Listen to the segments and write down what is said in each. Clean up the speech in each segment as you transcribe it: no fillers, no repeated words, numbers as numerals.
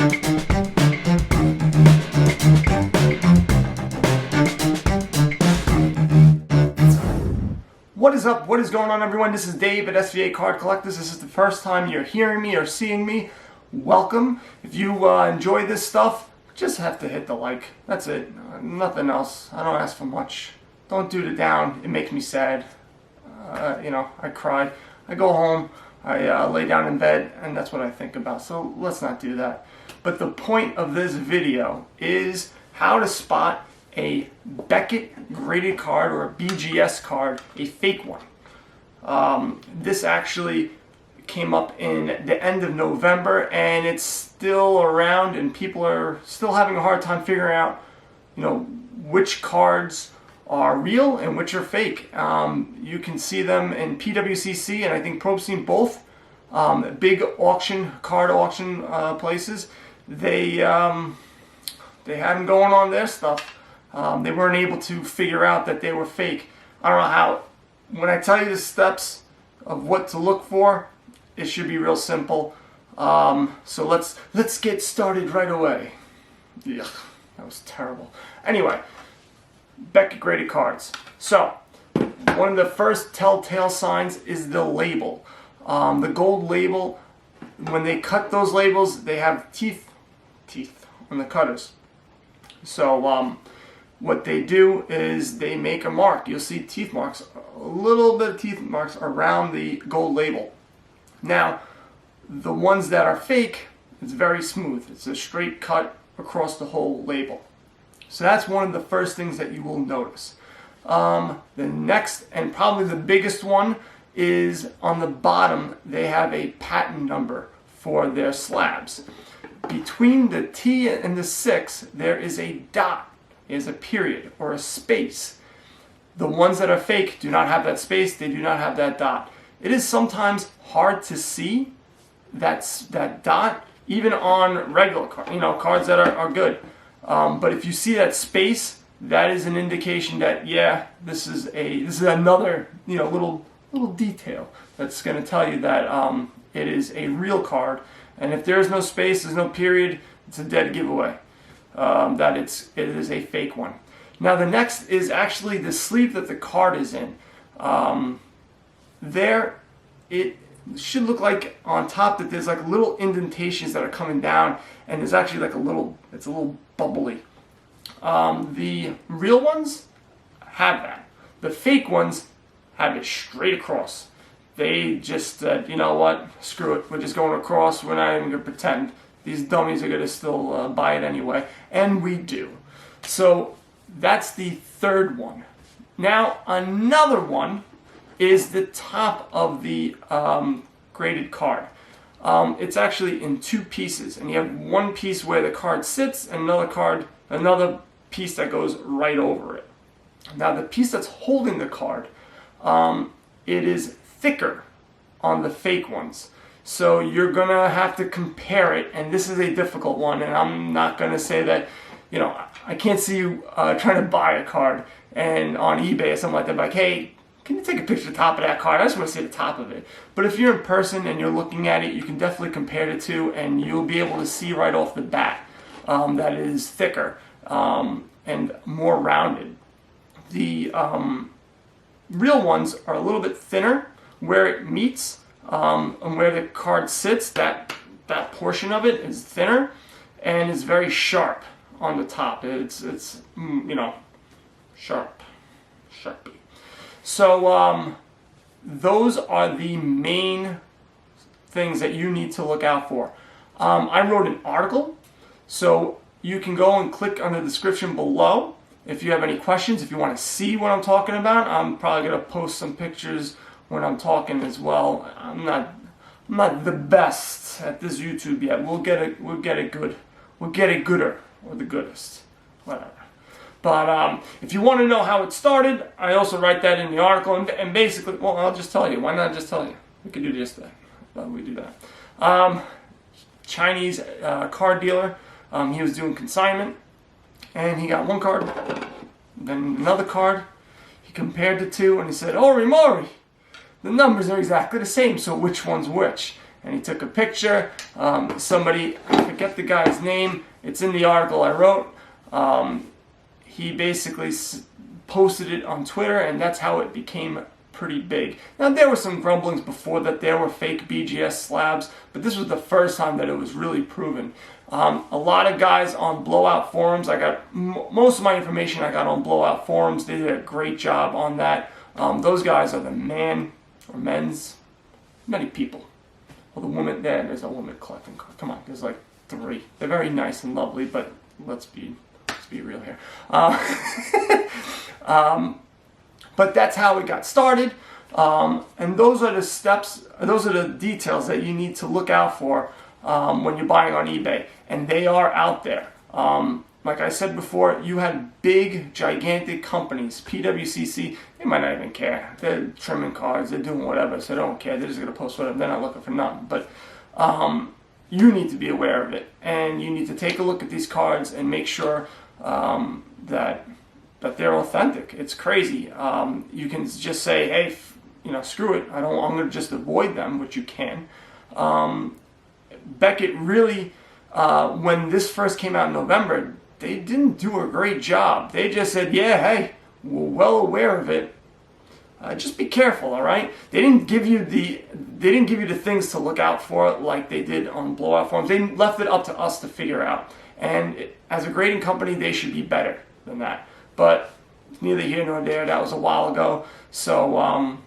What is up? What is going on, everyone? This is Dave at SVA Card Collectors. This is the first time you're hearing me or seeing me. Welcome. If you enjoy this stuff, just have to hit the like. That's it. Nothing else. I don't ask for much. Don't do it down. It makes me sad. I cry. I go home. I lay down in bed, and that's what I think about. So let's not do that. But the point of this video is how to spot a Beckett graded card or a BGS card, a fake one. This actually came up in the end of November, and it's still around, and people are still having a hard time figuring out, which cards are real and which are fake. You can see them in PWCC and I think ProScene both. Big card auction places. They had them going on their stuff. They weren't able to figure out that they were fake. I don't know how. When I tell you the steps of what to look for, it should be real simple. So let's get started right away. Yeah, that was terrible. Anyway, Beckett graded cards. So one of the first telltale signs is the label. The gold label. When they cut those labels, they have teeth on the cutters. So what they do is they make a mark. You'll see teeth marks, a little bit of teeth marks around the gold label. Now, the ones that are fake, it's very smooth. It's a straight cut across the whole label. So that's one of the first things that you will notice. The next, and probably the biggest one, is on the bottom, they have a patent number for their slabs. Between the T and the 6, there is a dot. Is a period or a space. The ones that are fake do not have that space, they do not have that dot. It is sometimes hard to see that dot, even on regular cards, cards that are good. But if you see that space, that is an indication that, yeah, this is another little detail that's going to tell you that it is a real card. And if there's no space, there's no period, it's a dead giveaway. That it is a fake one. Now the next is actually the sleeve that the card is in. There, it should look like on top that there's like little indentations that are coming down, and there's actually like it's a little bubbly. The real ones have that. The fake ones have it straight across. They just said, you know what, screw it, we're just going across, we're not even going to pretend. These dummies are going to still buy it anyway. And we do. So that's the third one. Now another one is the top of the graded card. It's actually in two pieces. And you have one piece where the card sits and another piece that goes right over it. Now the piece that's holding the card, it is thicker on the fake ones. So you're going to have to compare it, and this is a difficult one, and I'm not going to say that, I can't see you trying to buy a card and on eBay or something like that, like, hey, can you take a picture of the top of that card? I just want to see the top of it. But if you're in person and you're looking at it, you can definitely compare the two, and you'll be able to see right off the bat that it is thicker and more rounded. The real ones are a little bit thinner where it meets. And where the card sits, that portion of it is thinner and is very sharp on the top. It's sharpy. So those are the main things that you need to look out for. I wrote an article, so you can go and click on the description below if you have any questions. If you want to see what I'm talking about, I'm probably going to post some pictures when I'm talking as well. I'm not the best at this YouTube yet. We'll get it gooder, or the goodest, whatever. But if you want to know how it started, I also write that in the article. And basically, well, I'll just tell you. Why not just tell you? We could do just that. But we do that. Chinese card dealer. He was doing consignment, and he got one card, then another card. He compared the two, and he said, "Oh, Mori, the numbers are exactly the same, so which one's which?" And he took a picture. Somebody, I forget the guy's name. It's in the article I wrote. He basically posted it on Twitter, and that's how it became pretty big. Now, there were some grumblings before that there were fake BGS slabs, but this was the first time that it was really proven. A lot of guys on Blowout forums, I got most of my information I got on Blowout forums. They did a great job on that. Those guys are the many people. Well, the woman, there's a woman collecting cards. Come on, there's like 3. They're very nice and lovely, but let's be real here. But that's how it got started. And those are the steps, those are the details that you need to look out for when you're buying on eBay. And they are out there. Like I said before, you had big, gigantic companies, PWCC, they might not even care. They're trimming cards, they're doing whatever, so they don't care. They're just going to post whatever. They're not looking for nothing. But you need to be aware of it. And you need to take a look at these cards and make sure that they're authentic. It's crazy. You can just say, hey, screw it. I'm going to just avoid them, which you can. Beckett really, when this first came out in November, they didn't do a great job. They just said, yeah, hey, we're well aware of it. Just be careful, all right? They didn't give you the things to look out for like they did on Blowout forums. They left it up to us to figure out. And as a grading company, they should be better than that. But neither here nor there. That was a while ago. So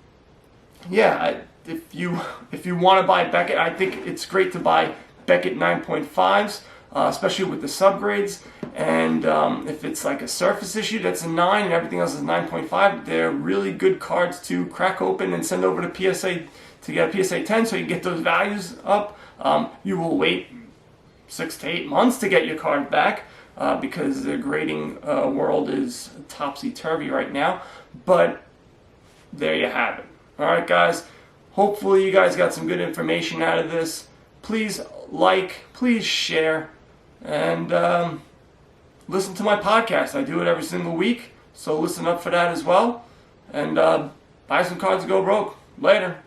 yeah, if you want to buy Beckett, I think it's great to buy Beckett 9.5s, especially with the subgrades. And if it's like a surface issue, that's a 9, and everything else is 9.5. They're really good cards to crack open and send over to PSA to get a PSA 10, so you get those values up. You will wait 6 to 8 months to get your card back because the grading world is topsy-turvy right now. But there you have it. All right, guys. Hopefully you guys got some good information out of this. Please like, please share, and listen to my podcast. I do it every single week, so listen up for that as well. And buy some cards to go broke. Later.